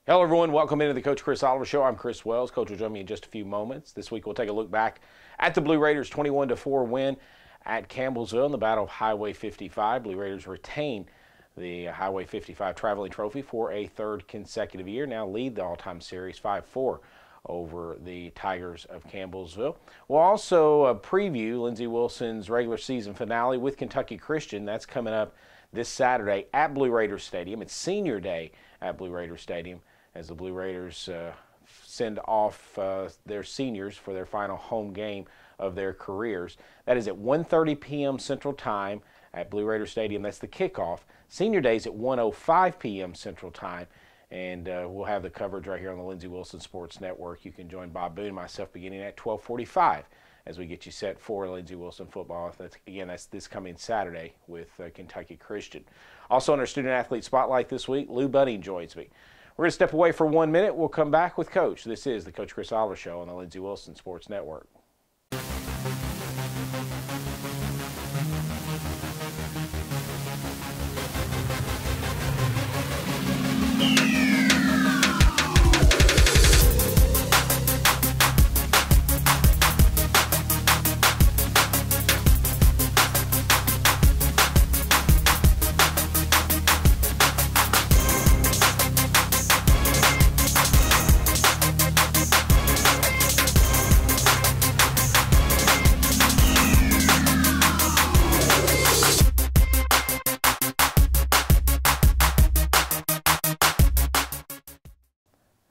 Hello, everyone. Welcome into the Coach Chris Oliver Show. I'm Chris Wells. Coach will join me in just a few moments. This week, we'll take a look back at the Blue Raiders' 21-4 win at Campbellsville in the Battle of Highway 55. Blue Raiders retain the Highway 55 Traveling Trophy for a third consecutive year. Now lead the all-time series 5-4 over the Tigers of Campbellsville. We'll also preview Lindsey Wilson's regular season finale with Kentucky Christian. That's coming up this Saturday at Blue Raiders Stadium. It's senior day at Blue Raiders Stadium as the Blue Raiders send off their seniors for their final home game of their careers. That is at 1:30 p.m. Central Time at Blue Raiders Stadium. That's the kickoff. Senior Day is at 1:05 p.m. Central Time, and we'll have the coverage right here on the Lindsey Wilson Sports Network. You can join Bob Boone and myself beginning at 12:45 as we get you set for Lindsey Wilson football. That's this coming Saturday with Kentucky Christian. Also on our Student Athlete Spotlight this week, Lou Bunning joins me. We're going to step away for 1 minute. We'll come back with Coach. This is the Coach Chris Oliver Show on the Lindsey Wilson Sports Network.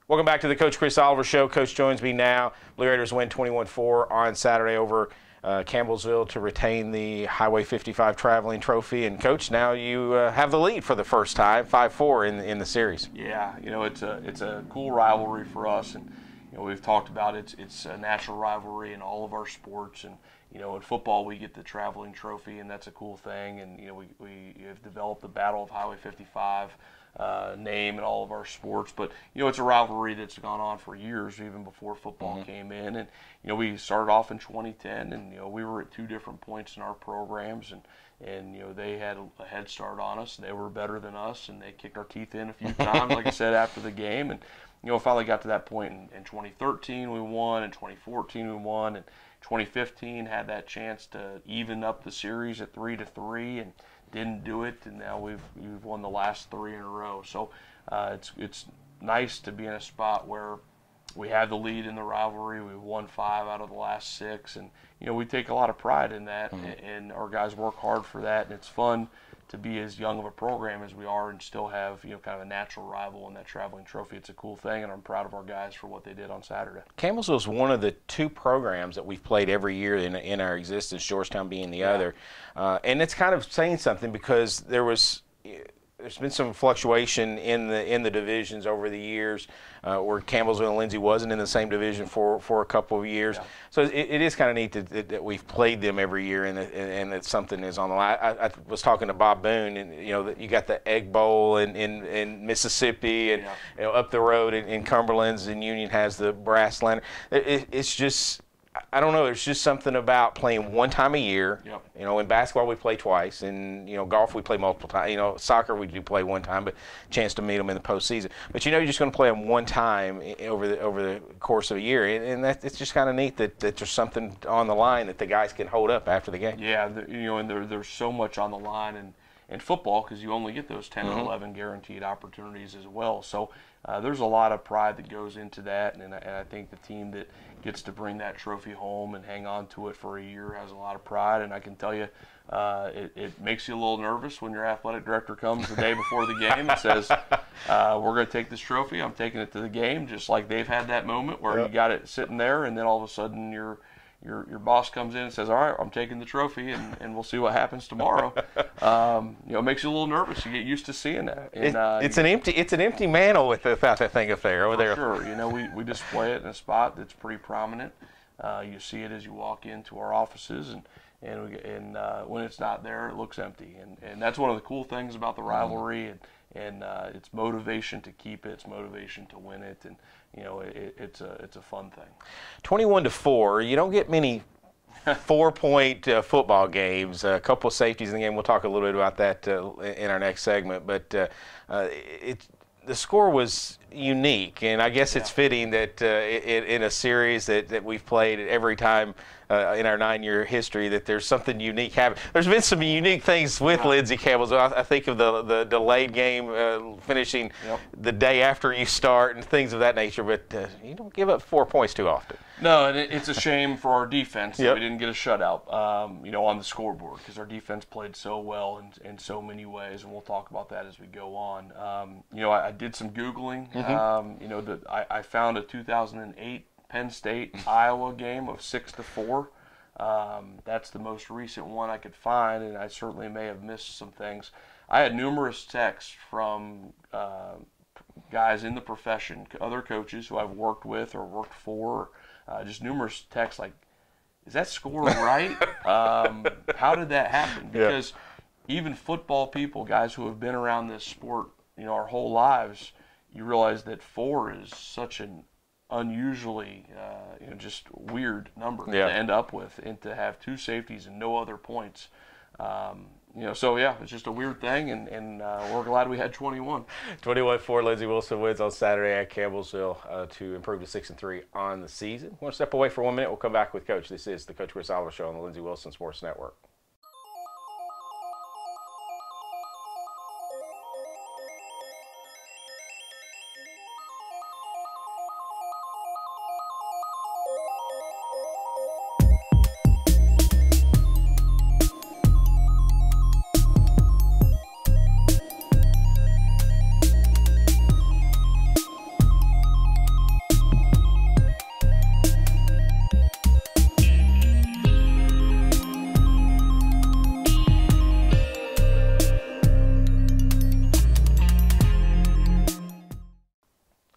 Welcome back to the Coach Chris Oliver Show. Coach joins me now. Blue Raiders win 21-4 on Saturday over Campbellsville to retain the Highway 55 Traveling Trophy. And Coach, now you have the lead for the first time, 5-4 in the series. Yeah, you know, it's a cool rivalry for us, and you know, we've talked about it's a natural rivalry in all of our sports. And you know, in football we get the Traveling Trophy, and that's a cool thing. And you know, we have developed the Battle of Highway 55 name in all of our sports, but you know, it's a rivalry that's gone on for years, even before football came in. And you know, we started off in 2010, and you know, we were at two different points in our programs, and you know, they had a head start on us. They were better than us, and they kicked our teeth in a few times, like I said, after the game. And you know, finally got to that point in 2013 we won, in 2014 we won, and 2015 had that chance to even up the series at 3-3, and didn't do it, and now we've won the last three in a row. So it's nice to be in a spot where we had the lead in the rivalry. We've won 5 out of the last 6, and you know, we take a lot of pride in that, and our guys work hard for that, and it's fun to be as young of a program as we are and still have, you know, kind of a natural rival in that Traveling Trophy. It's a cool thing, and I'm proud of our guys for what they did on Saturday. Campbellsville is one of the 2 programs that we've played every year in our existence, Georgetown being the other. And it's kind of saying something because there's been some fluctuation in the divisions over the years, where Campbellsville and Lindsey wasn't in the same division for a couple of years. Yeah. So it is kind of neat that we've played them every year, and that something is on the line. I was talking to Bob Boone, and you know, that you got the Egg Bowl in Mississippi, and you know, up the road in Cumberland's, and Union has the Brass Lantern. It's just, I don't know. There's just something about playing one time a year. Yep. You know, in basketball we play twice, and you know, golf we play multiple times. You know, soccer we do play one time, but chance to meet them in the postseason. But you know, you're just going to play them one time over the course of a year, and it's just kind of neat that there's something on the line that the guys can hold up after the game. Yeah, you know, and there's so much on the line in football because you only get those 10 or 11 guaranteed opportunities as well. So there's a lot of pride that goes into that, and I think the team that gets to bring that trophy home and hang on to it for a year has a lot of pride. And I can tell you, it makes you a little nervous when your athletic director comes the day before the game and says, we're going to take this trophy. I'm taking it to the game, just like they've had that moment where you got it sitting there, and then all of a sudden your boss comes in and says, all right, I'm taking the trophy, and we'll see what happens tomorrow. You know, it makes you a little nervous. You get used to seeing that. And, it's an empty mantle without that thing up there over there. Sure. You know, we display it in a spot that's pretty prominent. You see it as you walk into our offices, and when it's not there, it looks empty. And that's one of the cool things about the rivalry, and it's motivation to keep it, it's motivation to win it, and you know, it's a fun thing. 21-4. You don't get many 4-point football games. A couple of safeties in the game. We'll talk a little bit about that in our next segment. But the score was unique, and I guess it's fitting that in a series that we've played every time in our 9-year history that there's something unique happening. There's been some unique things with Lindsey Campbell. I think of the delayed game finishing the day after you start and things of that nature, but you don't give up 4 points too often. No, and it's a shame for our defense that we didn't get a shutout, on the scoreboard, because our defense played so well in so many ways, and we'll talk about that as we go on. I did some Googling. I found a 2008 Penn State Iowa game of 6-4. That's the most recent one I could find, and I certainly may have missed some things. I had numerous texts from guys in the profession, other coaches who I've worked with or worked for, just numerous texts like, is that score right? How did that happen? Because even football people, guys who have been around this sport, our whole lives, you realize that 4 is such an unusually, just weird number to end up with, and to have 2 safeties and no other points. It's just a weird thing, and we're glad we had 21. 21-4, Lindsey Wilson wins on Saturday at Campbellsville to improve to 6-3 on the season. We're going to step away for 1 minute. We'll come back with Coach. This is the Coach Chris Oliver Show on the Lindsey Wilson Sports Network.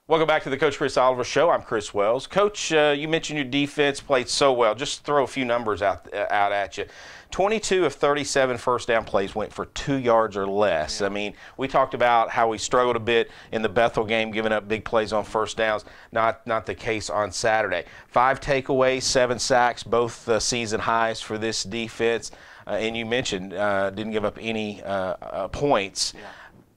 Welcome back to the Coach Chris Oliver Show. I'm Chris Wells. Coach, you mentioned your defense played so well. Just throw a few numbers out at you. 22 of 37 first down plays went for 2 yards or less. I mean, we talked about how we struggled a bit in the Bethel game, giving up big plays on first downs. Not the case on Saturday. 5 takeaways, 7 sacks, both season highs for this defense. And you mentioned didn't give up any points. Yeah.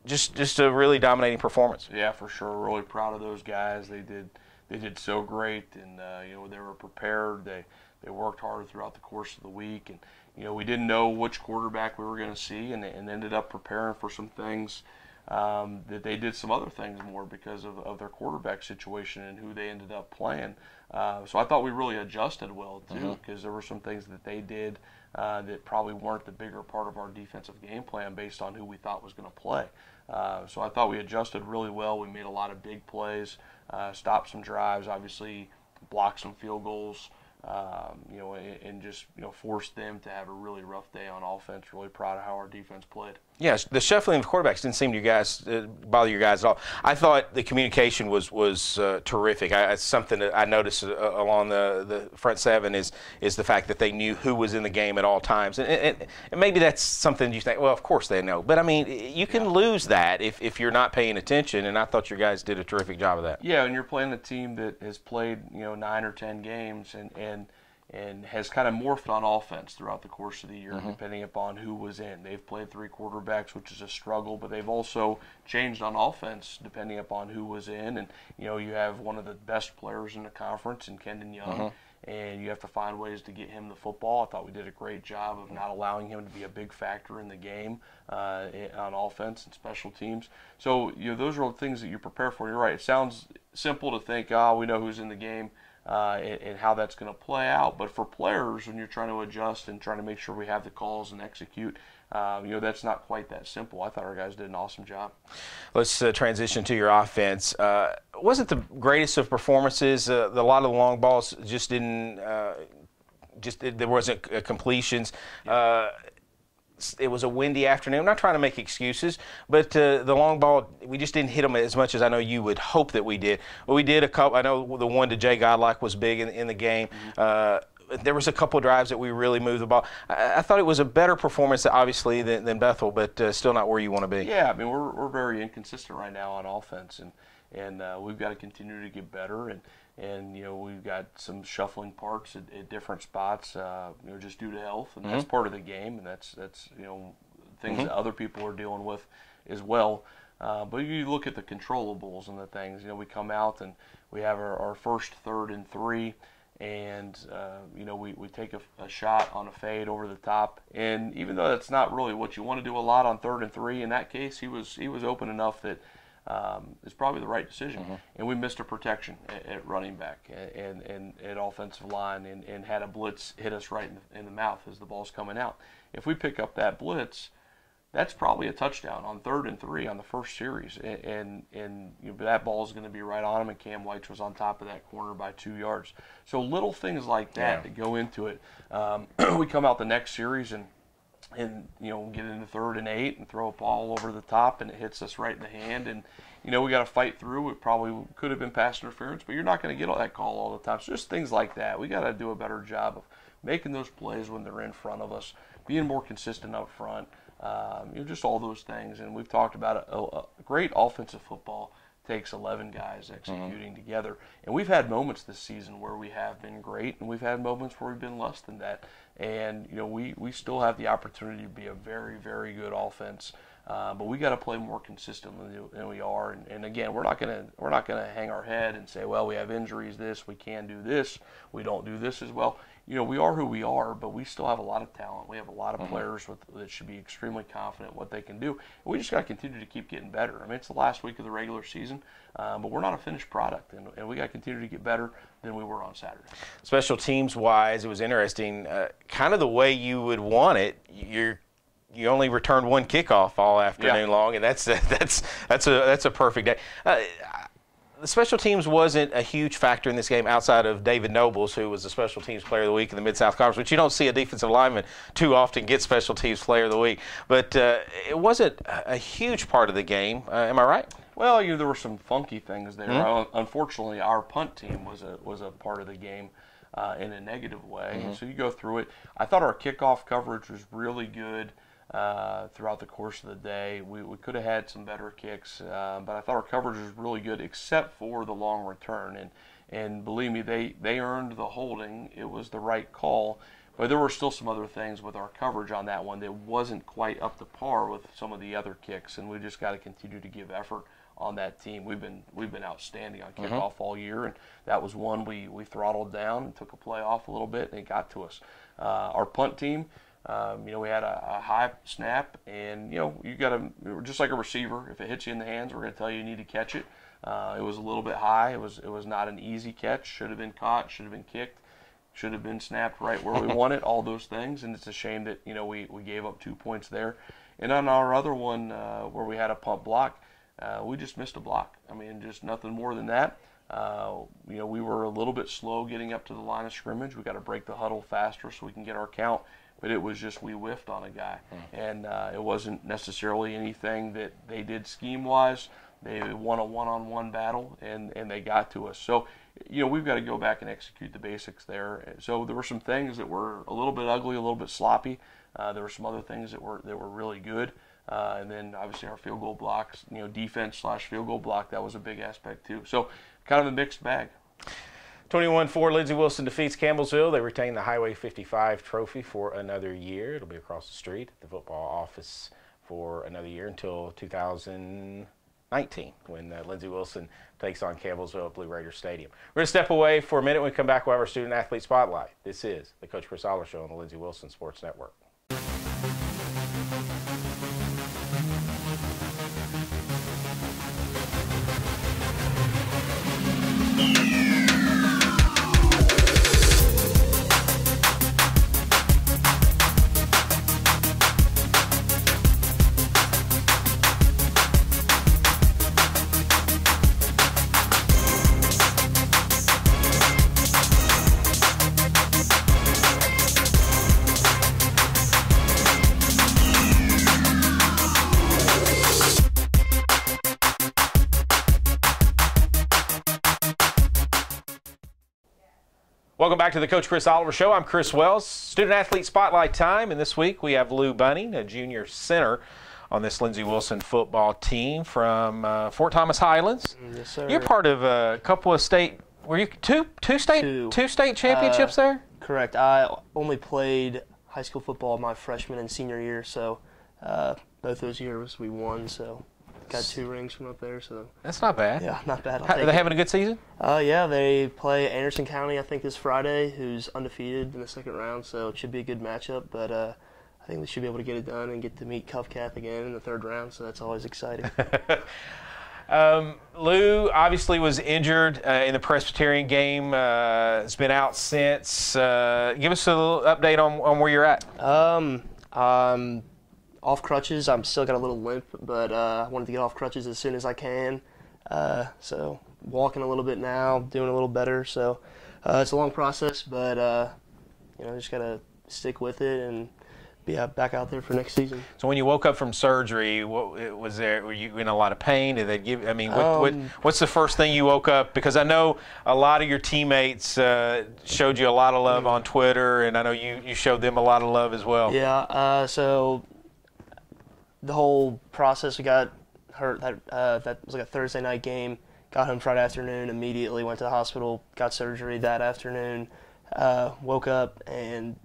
Just a really dominating performance. Yeah, for sure. Really proud of those guys. They did so great, and they were prepared. They worked hard throughout the course of the week, and we didn't know which quarterback we were going to see, and ended up preparing for some things that they did some other things more because of their quarterback situation and who they ended up playing. So I thought we really adjusted well too, because there were some things that they did that probably weren't the bigger part of our defensive game plan based on who we thought was going to play. So I thought we adjusted really well. We made a lot of big plays, stopped some drives, obviously blocked some field goals, and just forced them to have a really rough day on offense. Really proud of how our defense played. Yes, the shuffling of quarterbacks didn't seem to bother you guys at all. I thought the communication was terrific. It's something that I noticed along the front seven is the fact that they knew who was in the game at all times, and maybe that's something you think, well, of course they know, but I mean, you can lose that if you're not paying attention. And I thought your guys did a terrific job of that. Yeah, and you're playing a team that has played 9 or 10 games and has kind of morphed on offense throughout the course of the year, depending upon who was in. They've played 3 quarterbacks, which is a struggle, but they've also changed on offense depending upon who was in. And, you have one of the best players in the conference in Kendon Young, and you have to find ways to get him the football. I thought we did a great job of not allowing him to be a big factor in the game on offense and special teams. So, those are things that you prepare for. You're right. It sounds simple to think, we know who's in the game. And how that's going to play out. But for players, when you're trying to adjust and trying to make sure we have the calls and execute, that's not quite that simple. I thought our guys did an awesome job. Let's transition to your offense. Wasn't the greatest of performances. A lot of the long balls just didn't. There wasn't completions. It was a windy afternoon. I'm not trying to make excuses, but the long ball, we just didn't hit them as much as I know you would hope that we did. But we did a couple. I know the one to Jay Godlike was big in the game. There was a couple of drives that we really moved the ball. I thought it was a better performance, obviously, than Bethel, but still not where you want to be. Yeah, I mean, we're very inconsistent right now on offense, and we've got to continue to get better. And we've got some shuffling parts at different spots, just due to health, and that's part of the game, and that's things that other people are dealing with as well. But you look at the controllables and the things. We come out and we have our first 3rd and 3, and we take a shot on a fade over the top. And even though that's not really what you want to do a lot on 3rd and 3, in that case he was open enough that it's probably the right decision. And we missed a protection at running back and at offensive line, and had a blitz hit us right in the mouth as the ball's coming out. If we pick up that blitz, that's probably a touchdown on 3rd and 3 on the first series, and that ball is going to be right on him, and Cam White was on top of that corner by 2 yards. So little things like that go into it. We come out the next series and get into 3rd and 8 and throw a ball over the top, and it hits us right in the hand, and we got to fight through. It probably could have been pass interference, but you're not going to get that call all the time. So just things like that. We got to do a better job of making those plays when they're in front of us, being more consistent up front. Just all those things. And we've talked about it. A great offensive football takes 11 guys executing together. And we've had moments this season where we have been great, and we've had moments where we've been less than that. And we still have the opportunity to be a very, very good offense. But we got to play more consistently than we are. And again, we're not gonna hang our head and say, well, we have injuries. We can do this. We don't do this as well. We are who we are, but we still have a lot of talent. We have a lot of players that should be extremely confident what they can do. And we just got to continue to keep getting better. I mean, it's the last week of the regular season, but we're not a finished product, and we got to continue to get better than we were on Saturday. Special teams wise, it was interesting. Kind of the way you would want it. You only returned 1 kickoff all afternoon long, and that's a perfect day. The special teams wasn't a huge factor in this game outside of David Nobles, who was the special teams player of the week in the Mid-South Conference, which you don't see a defensive lineman too often get special teams player of the week. But it wasn't a huge part of the game. Am I right? Well, there were some funky things there. Unfortunately, our punt team was a part of the game in a negative way. So you go through it. I thought our kickoff coverage was really good. Throughout the course of the day. We could have had some better kicks, but I thought our coverage was really good except for the long return. And believe me, they earned the holding. It was the right call, but there were still some other things with our coverage on that one that wasn't quite up to par with some of the other kicks, and we just got to continue to give effort on that team. We've been outstanding on kickoff all year, and that was one we throttled down and took a play off a little bit, and it got to us. Our punt team, we had a high snap, and you got to, just like a receiver, if it hits you in the hands, we're going to tell you need to catch it. It was a little bit high. It was not an easy catch. Should have been caught. Should have been kicked. Should have been snapped right where we want it. All those things, and it's a shame that we gave up 2 points there. And on our other one where we had a punt block, we just missed a block. I mean, just nothing more than that. We were a little bit slow getting up to the line of scrimmage. We got to break the huddle faster so we can get our count. But it was just we whiffed on a guy, and it wasn't necessarily anything that they did scheme-wise. They won a one-on-one battle, and they got to us. So, we've got to go back and execute the basics there. So there were some things that were a little bit ugly, a little bit sloppy. There were some other things that were really good. And then obviously our field goal blocks, defense/field goal block, that was a big aspect too. So kind of a mixed bag. 21-4, Lindsey Wilson defeats Campbellsville. They retain the Highway 55 trophy for another year. It'll be across the street at the football office for another year until 2019 when Lindsey Wilson takes on Campbellsville at Blue Raider Stadium. We're going to step away for a minute. When we come back, we'll have our Student Athlete Spotlight. This is the Coach Chris Aller Show on the Lindsey Wilson Sports Network. Welcome back to the Coach Chris Oliver Show. I'm Chris Wells. Student Athlete Spotlight time, and this week we have Lou Bunning, a junior center on this Lindsey Wilson football team from Fort Thomas Highlands. Yes, sir. You're part of a couple of state. Were you two state championships there? Correct. I only played high school football my freshman and senior year, so both those years we won. So got 2 rings from up there, so That's not bad. yeah, not bad. Are they having a good season? Yeah, they play Anderson County, I think, this Friday, who's undefeated in the second round, so it should be a good matchup. But I think they should be able to get it done and get to meet Cuff Cap again in the third round, so that's always exciting. Lou obviously was injured in the Presbyterian game. Has been out since. Give us a little update on where you're at. I'm off crutches. I'm still got a little limp, but I wanted to get off crutches as soon as I can. So walking a little bit now, doing a little better. So it's a long process, but just gotta stick with it and be back out there for next season. So when you woke up from surgery, what was there? Were you in a lot of pain? Did they give? I mean, what's the first thing you woke up? Because I know a lot of your teammates showed you a lot of love on Twitter, and I know you showed them a lot of love as well. Yeah. So the whole process, we got hurt. That was like a Thursday night game. Got home Friday afternoon. Immediately went to the hospital. Got surgery that afternoon. Woke up and.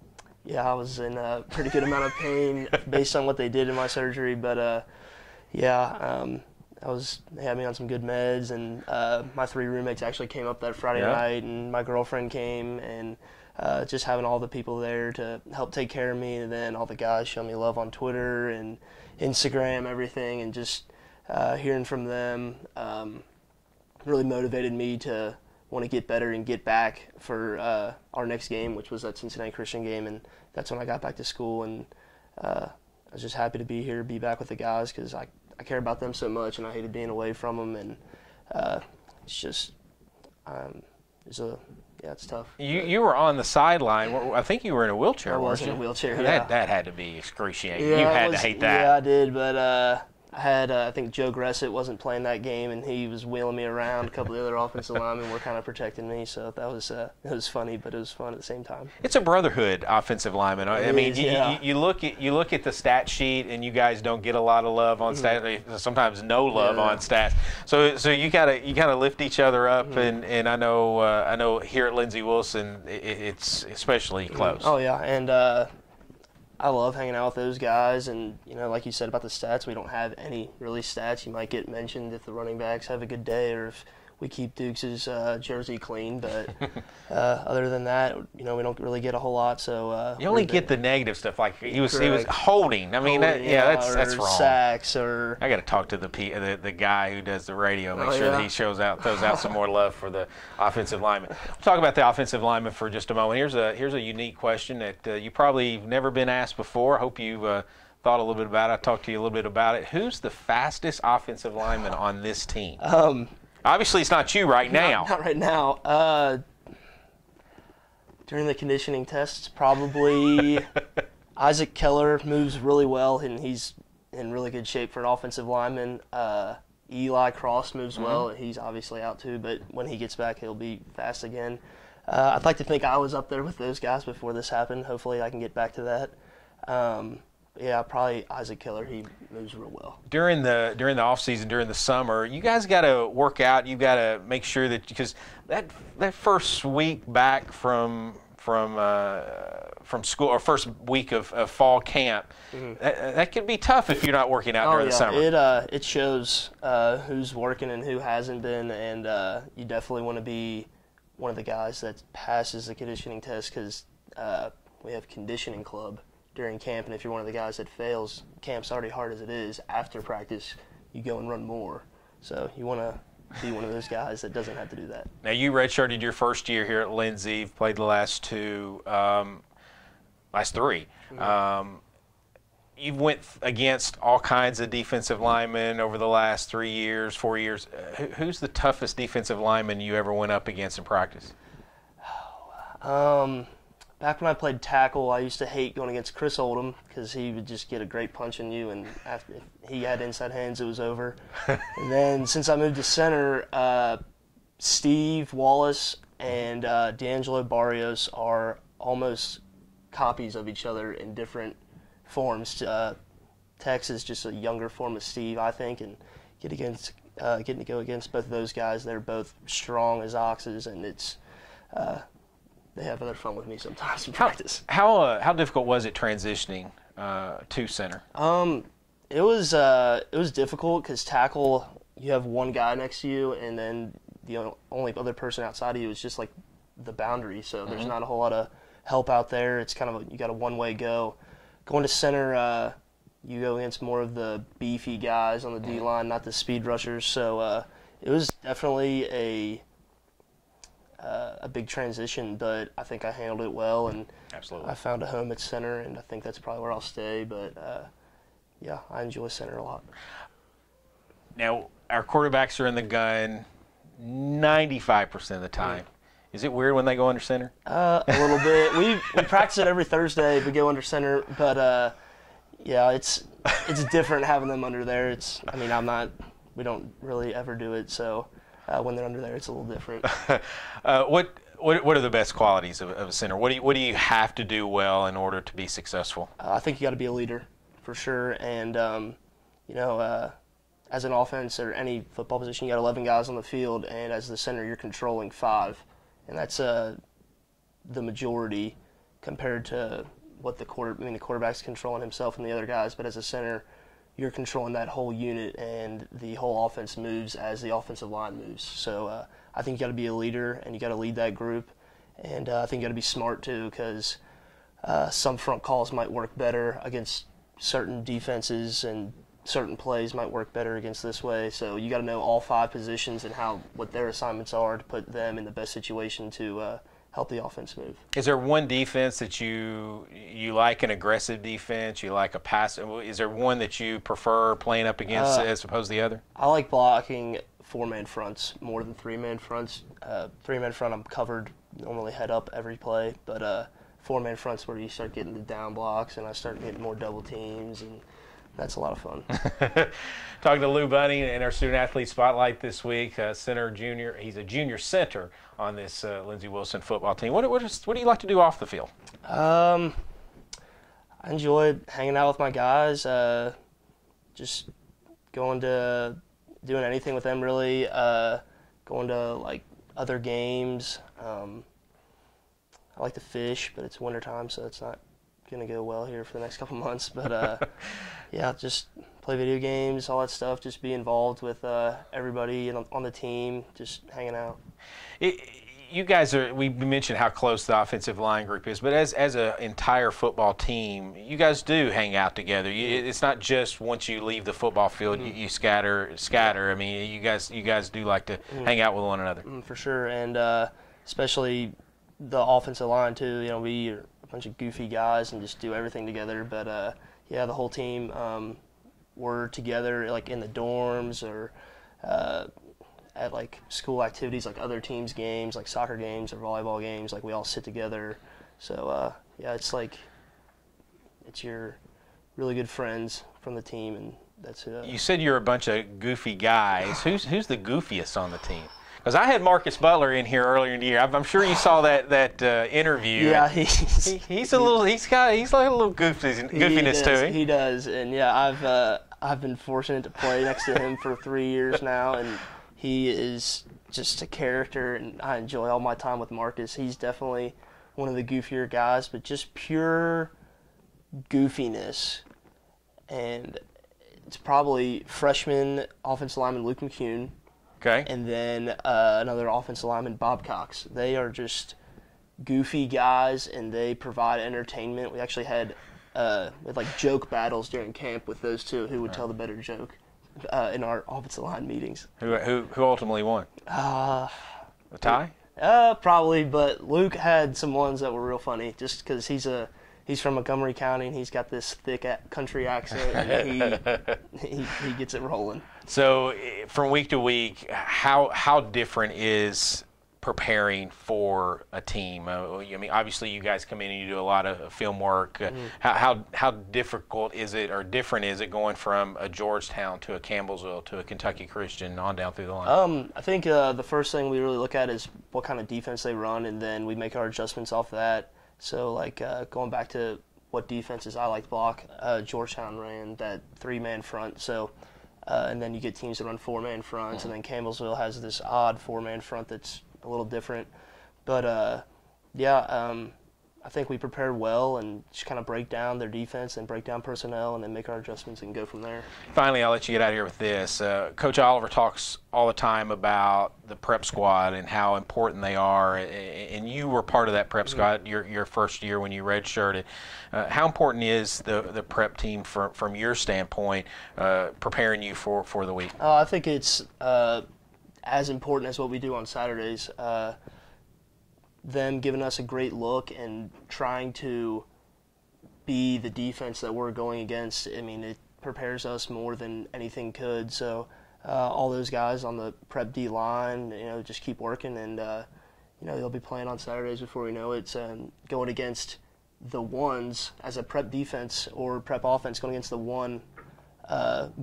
Yeah, I was in a pretty good amount of pain based on what they did in my surgery, but they had me on some good meds, and my 3 roommates actually came up that Friday night, and my girlfriend came, and just having all the people there to help take care of me, and then all the guys show me love on Twitter and Instagram, everything, and just hearing from them really motivated me to want to get better and get back for our next game, which was that Cincinnati Christian game, and that's when I got back to school, and I was just happy to be here, be back with the guys, because I care about them so much, and I hated being away from them, and it's just it's tough. You were on the sideline. I think you were in a wheelchair. I was in a wheelchair. Yeah. That had to be excruciating. Yeah, you had to hate that. Yeah, I did, but I had, I think Joe Gressett wasn't playing that game, and he was wheeling me around. A couple of the other offensive linemen were kind of protecting me, so that was it was funny, but it was fun at the same time. It's a brotherhood, offensive lineman. I mean, yeah. you look at the stat sheet, and you guys don't get a lot of love on stats. Sometimes no love on stats. So you gotta lift each other up, and I know here at Lindsey Wilson, it's especially close. Oh yeah, and I love hanging out with those guys, and like you said about the stats, we don't have any really stats. You might get mentioned if the running backs have a good day, or if we keep Dukes' jersey clean, but other than that, we don't really get a whole lot. So you only get the negative stuff, like he was holding. I mean, that's wrong. Sacks, or I got to talk to the guy who does the radio, make sure that he throws out some more love for the offensive lineman. We'll talk about the offensive lineman for just a moment. Here's a unique question that you probably never been asked before. I hope you thought a little bit about it. I talked to you a little bit about it. Who's the fastest offensive lineman on this team? Obviously, it's not you right now. Not right now. During the conditioning tests, probably Isaac Keller moves really well, and he's in really good shape for an offensive lineman. Eli Cross moves well. He's obviously out too, but when he gets back, he'll be fast again. I'd like to think I was up there with those guys before this happened. Hopefully, I can get back to that. Yeah, probably Isaac Keller. He moves real well. During the off season, during the summer, you guys got to work out. You got to make sure that, because that first week back from school, or first week of fall camp, that could be tough if you're not working out during the summer. It shows who's working and who hasn't been, and you definitely want to be one of the guys that passes the conditioning test, because we have conditioning club during camp, and if you're one of the guys that fails, camp's already hard as it is. After practice, you go and run more. So you want to be one of those guys that doesn't have to do that. Now, you redshirted your first year here at Lindsey. You've played the last three. You've went against all kinds of defensive linemen over the last 4 years. Who's the toughest defensive lineman you ever went up against in practice? Back when I played tackle, I used to hate going against Chris Oldham, because he would just get a great punch in you, and after he had inside hands, it was over. And then since I moved to center, Steve Wallace and D'Angelo Barrios are almost copies of each other in different forms. Tex is just a younger form of Steve, I think, and getting to go against both of those guys, they're both strong as oxes, and it's they have other fun with me sometimes in practice. How difficult was it transitioning to center? It was difficult because tackle, you have one guy next to you, and then the only other person outside of you is just like the boundary. So there's not a whole lot of help out there. It's kind of you got a one-way go. Going to center, you go against more of the beefy guys on the D line, not the speed rushers. So it was definitely a big transition, but I think I handled it well, and Absolutely. I found a home at center, and I think that's probably where I'll stay. But yeah, I enjoy center a lot. Now, our quarterbacks are in the gun 95% of the time. Is it weird when they go under center? A little bit. We practice it every Thursday. We go under center, but yeah, it's different having them under there. We don't really ever do it, so when they're under there, it's a little different. What are the best qualities of a center? What do you have to do well in order to be successful? I think you got to be a leader for sure, and as an offense or any football position, you got 11 guys on the field, and as the center, you're controlling 5, and that's the majority compared to what the quarterback's controlling himself and the other guys, but as a center, you're controlling that whole unit, and the whole offense moves as the offensive line moves. So I think you got to be a leader, and you got to lead that group, and I think you got to be smart too, because some front calls might work better against certain defenses, and certain plays might work better against this way. So you got to know all 5 positions and what their assignments are to put them in the best situation to help the offense move. Is there one defense that you like, an aggressive defense? You like a pass? Is there one that you prefer playing up against as opposed to the other? I like blocking 4-man fronts more than 3-man fronts. 3-man front, I'm covered, normally head up every play, but 4-man fronts where you start getting the down blocks and I start getting more double teams, and that's a lot of fun. Talking to Lou Bunny in our Student Athlete Spotlight this week, center junior. He's a junior center on this Lindsey Wilson football team. What do you like to do off the field? I enjoy hanging out with my guys, just going to doing anything with them really, going to like other games. I like to fish, but it's wintertime, so it's not going to go well here for the next couple months. But yeah, just play video games, all that stuff, just be involved with everybody on the team, just hanging out. You guys we mentioned how close the offensive line group is, but as an entire football team, you guys do hang out together. It's not just once you leave the football field, you scatter. I mean, you guys do like to hang out with one another. For sure, and especially the offensive line too. We are a bunch of goofy guys and just do everything together. But yeah, the whole team, we're together like in the dorms or at like school activities, like other teams' games, like soccer games or volleyball games. Like we all sit together. So yeah, it's your really good friends from the team, and that's it. You said you're a bunch of goofy guys. Who's the goofiest on the team? Because I had Marcus Butler in here earlier in the year. I'm sure you saw that interview. Yeah, he's like a little goofiness to him. He does, and yeah, I've been fortunate to play next to him for 3 years now, and he is just a character, and I enjoy all my time with Marcus. He's definitely one of the goofier guys, but just pure goofiness. And it's probably freshman offensive lineman Luke McCune. Okay. And then another offensive lineman, Bob Cox. They are just goofy guys, and they provide entertainment. We actually had like joke battles during camp with those two, who would tell the better joke in our offensive line meetings. Who ultimately won? A tie? Probably, but Luke had some ones that were real funny, just because he's from Montgomery County, and he's got this thick country accent, and he gets it rolling. So from week to week, how different is preparing for a team? I mean, obviously you guys come in and you do a lot of film work. How difficult is it, or different is it, going from a Georgetown to a Campbellsville to a Kentucky Christian on down through the line? I think the first thing we really look at is what kind of defense they run, and then we make our adjustments off that. So, like, going back to what defenses I like to block, Georgetown ran that 3-man front. So, and then you get teams that run 4-man fronts, and then Campbellsville has this odd 4-man front that's a little different. But, yeah, I think we prepared well and just kind of break down their defense and break down personnel and then make our adjustments and go from there. Finally, I'll let you get out of here with this. Coach Oliver talks all the time about the prep squad and how important they are, and you were part of that prep squad your first year when you redshirted. How important is the prep team from your standpoint, preparing you for the week? I think it's as important as what we do on Saturdays. Them giving us a great look and trying to be the defense that we're going against, I mean, it prepares us more than anything could. So all those guys on the prep D line, just keep working, and they'll be playing on Saturdays before we know it. Going against the ones as a prep defense or prep offense, going against the one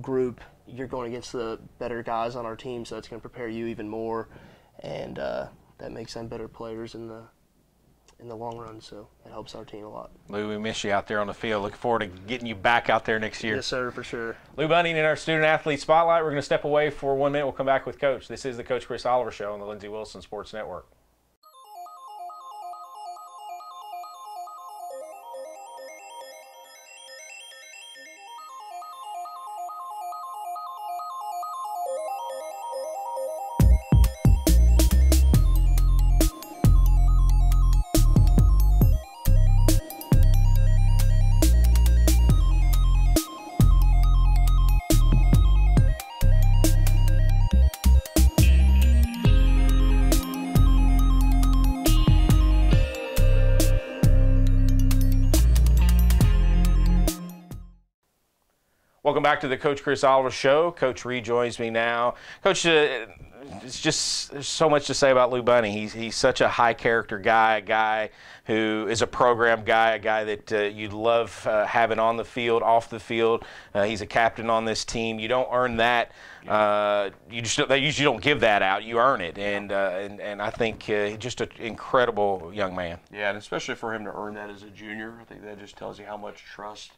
group, you're going against the better guys on our team, so that's going to prepare you even more, and that makes them better players in the long run, so it helps our team a lot. Lou, we miss you out there on the field. Looking forward to getting you back out there next year. Yes, sir, for sure. Lou Bunting in our Student Athlete Spotlight. We're going to step away for 1 minute. We'll come back with Coach. This is the Coach Chris Oliver Show on the Lindsey Wilson Sports Network. Welcome back to the Coach Chris Oliver Show. Coach rejoins me now. Coach, it's just there's so much to say about Lou Bunting. He's such a high character guy, a guy who is a program guy, a guy that you love having on the field, off the field. He's a captain on this team. You don't earn that. You usually don't give that out. You earn it, and I think just an incredible young man. Yeah, and especially for him to earn that as a junior, I think that just tells you how much trust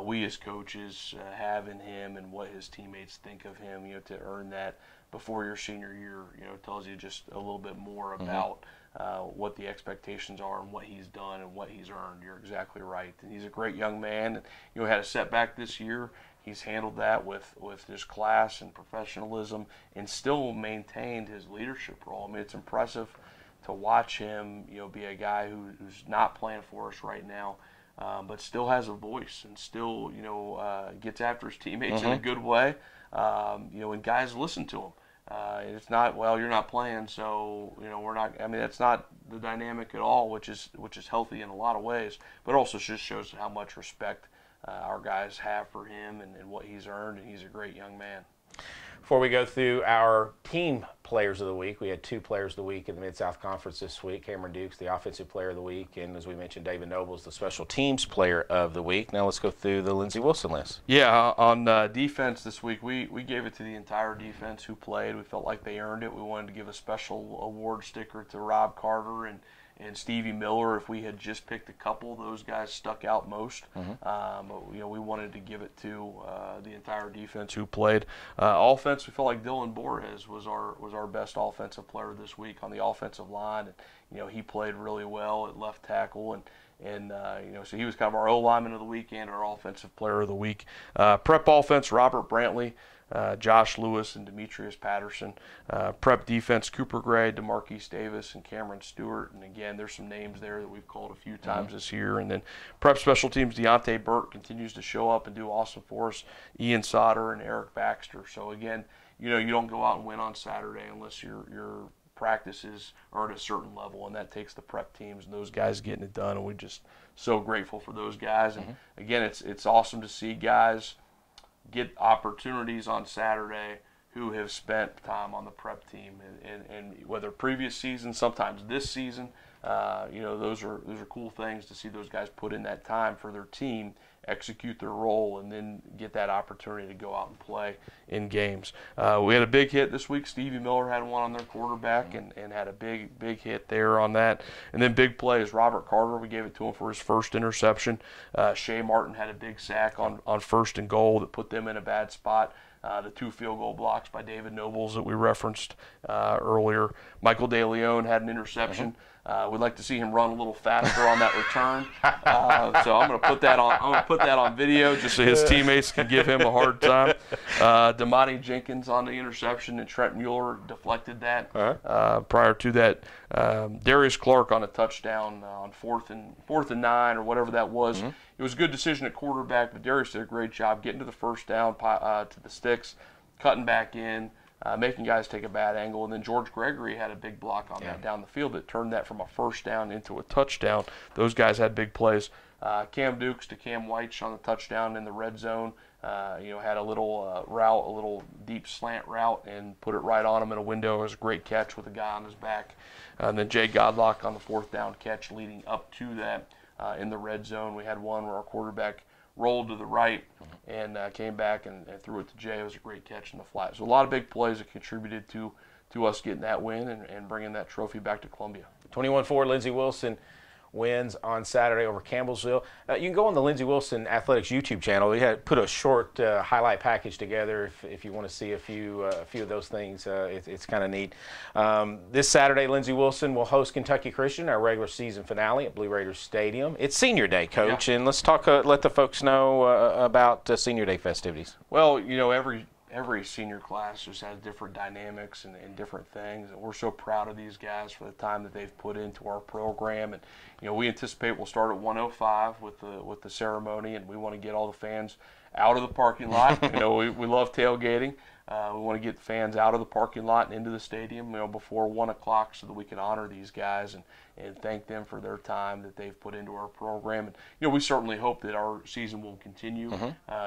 we as coaches have in him and what his teammates think of him. To earn that before your senior year, tells you just a little bit more about what the expectations are and what he's done and what he's earned. You're exactly right. And he's a great young man. And, had a setback this year. He's handled that with just class and professionalism and still maintained his leadership role. I mean, it's impressive to watch him, be a guy who's not playing for us right now, but still has a voice and still, gets after his teammates in a good way. And guys listen to him. It's not, well, you're not playing, so we're not. I mean, that's not the dynamic at all, which is healthy in a lot of ways. But also just shows how much respect our guys have for him and what he's earned, and he's a great young man. Before we go through our team players of the week, we had 2 players of the week in the Mid-South Conference this week. Cameron Dukes, the offensive player of the week, and as we mentioned, David Nobles, the special teams player of the week. Now let's go through the Lindsey Wilson list. Yeah, on defense this week, we gave it to the entire defense who played. We felt like they earned it. We wanted to give a special award sticker to Rob Carter and Stevie Miller. If we had just picked a couple, those guys stuck out most. But, we wanted to give it to the entire defense who played. Offense, we felt like Dylan Borges was our best offensive player this week on the offensive line. And, he played really well at left tackle, and so he was kind of our O-lineman of the week and our offensive player of the week. Prep offense, Robert Brantley, Josh Lewis, and Demetrius Patterson. Prep defense, Cooper Gray, DeMarquise Davis, and Cameron Stewart. And again, there's some names there that we've called a few times this year. And then prep special teams, Deontay Burt continues to show up and do awesome for us. Ian Sauter and Eric Baxter. So again, you don't go out and win on Saturday unless your practices are at a certain level, and that takes the prep teams and those guys getting it done. And we're just so grateful for those guys. And again, it's awesome to see guys get opportunities on Saturday who have spent time on the prep team, and whether previous season, sometimes this season, those are cool things to see those guys put in that time for their team, execute their role, and then get that opportunity to go out and play in games. We had a big hit this week. Stevie Miller had one on their quarterback and had a big hit there on that. And then big plays. Robert Carter, we gave it to him for his first interception. Shea Martin had a big sack on 1st and goal that put them in a bad spot. the 2 field goal blocks by David Nobles that we referenced earlier. Michael DeLeon had an interception. We'd like to see him run a little faster on that return. So I'm going to put that on. I'm going to put that on video just so his teammates can give him a hard time. Damani Jenkins on the interception, and Trent Mueller deflected that. Prior to that, Darius Clark on a touchdown on fourth and 9 or whatever that was. It was a good decision at quarterback, but Darius did a great job getting to the first down to the sticks, cutting back in. Making guys take a bad angle, and then George Gregory had a big block on that down the field that turned that from a first down into a touchdown. Those guys had big plays. Cam Dukes to Cam White on the touchdown in the red zone. Had a little route, a little deep slant route, and put it right on him in a window. It was a great catch with a guy on his back. And then Jay Godlock on the 4th down catch leading up to that in the red zone. We had one where our quarterback rolled to the right and came back and threw it to Jay. It was a great catch in the flat. So a lot of big plays that contributed to us getting that win and bringing that trophy back to Columbia. 21-4, Lindsey Wilson wins on Saturday over Campbellsville. You can go on the Lindsey Wilson Athletics YouTube channel. We had put a short highlight package together if you want to see a few of those things. It's kind of neat. This Saturday, Lindsey Wilson will host Kentucky Christian, our regular season finale at Blue Raiders Stadium. It's Senior Day, Coach, and let's talk. Let the folks know about Senior Day festivities. Well, every senior class just has different dynamics and different things, and we're so proud of these guys for the time that they've put into our program. And we anticipate we'll start at 1:05 with the ceremony, and we want to get all the fans out of the parking lot. We love tailgating. We want to get fans out of the parking lot and into the stadium, before 1 o'clock, so that we can honor these guys and thank them for their time that they've put into our program. And we certainly hope that our season will continue,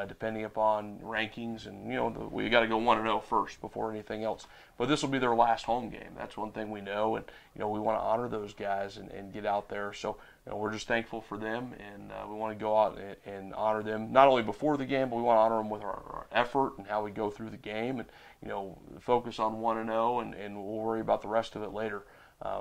depending upon rankings. And we got to go 1-0 first before anything else. But this will be their last home game. That's one thing we know, and we want to honor those guys and get out there. So we're just thankful for them, and we want to go out and honor them not only before the game, but we want to honor them with our effort and how we go through the game, and focus on 1-0, and we'll worry about the rest of it later.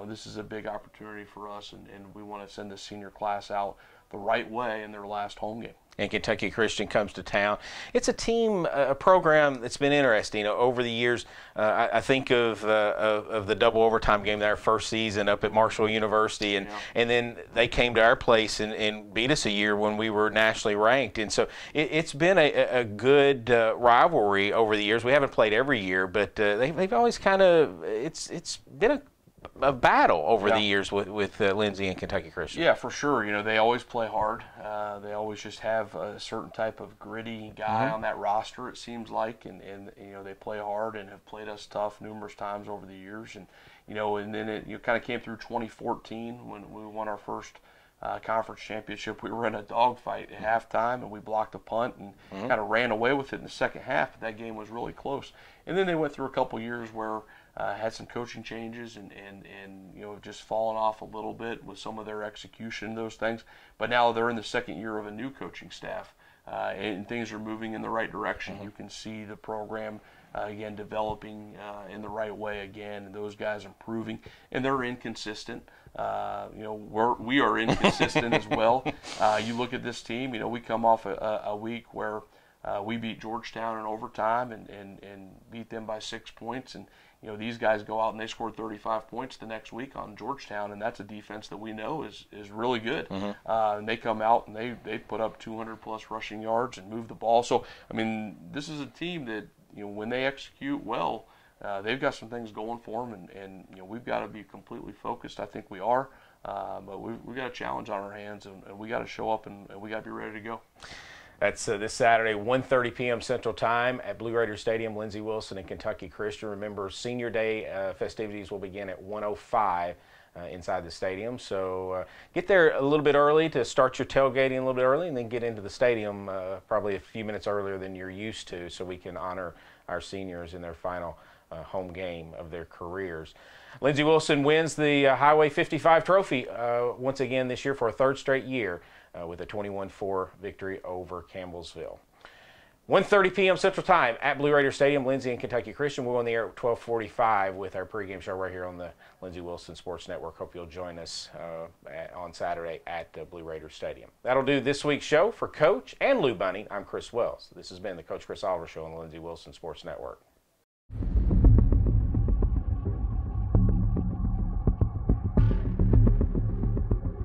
This is a big opportunity for us, and we want to send the senior class out the right way in their last home game. And Kentucky Christian comes to town. It's a team, a program that's been interesting over the years. I think of the double overtime game their first season up at Marshall University, and then they came to our place and beat us a year when we were nationally ranked. And so it's been a good rivalry over the years. We haven't played every year, but they've always kind of it's been a battle over the years with Lindsey and Kentucky Christian. Yeah, for sure. They always play hard. They always just have a certain type of gritty guy on that roster, it seems like, and they play hard and have played us tough numerous times over the years. And and then it kind of came through 2014 when we won our first conference championship. We were in a dogfight at halftime, and we blocked a punt and kind of ran away with it in the second half. But that game was really close. And then they went through a couple years where had some coaching changes and have just fallen off a little bit with some of their execution, those things. But now they're in the second year of a new coaching staff, and things are moving in the right direction. You can see the program again developing in the right way again, and those guys improving. And they're inconsistent. We are inconsistent as well. You look at this team. We come off a week where we beat Georgetown in overtime and beat them by 6 points, and these guys go out and they scored 35 points the next week on Georgetown, and that's a defense that we know is really good. And they come out and they put up 200-plus rushing yards and move the ball. So, this is a team that, when they execute well, they've got some things going for them, and we've got to be completely focused. I think we are, but we've got a challenge on our hands, and we got to show up, and we got to be ready to go. That's this Saturday, 1:30 p.m. Central Time at Blue Raider Stadium. Lindsey Wilson and Kentucky Christian. Remember, Senior Day festivities will begin at 1:05 inside the stadium. So get there a little bit early to start your tailgating a little bit early, and then get into the stadium probably a few minutes earlier than you're used to, so we can honor our seniors in their final home game of their careers. Lindsey Wilson wins the Highway 55 trophy once again this year for a third straight year with a 21-4 victory over Campbellsville. 1:30 p.m. Central Time at Blue Raider Stadium. Lindsay and Kentucky Christian. We're on the air at 12:45 with our pregame show right here on the Lindsey Wilson Sports Network. Hope you'll join us on Saturday at Blue Raider Stadium. That'll do this week's show. For Coach and Lou Bunny, I'm Chris Wells. This has been the Coach Chris Oliver Show on the Lindsey Wilson Sports Network.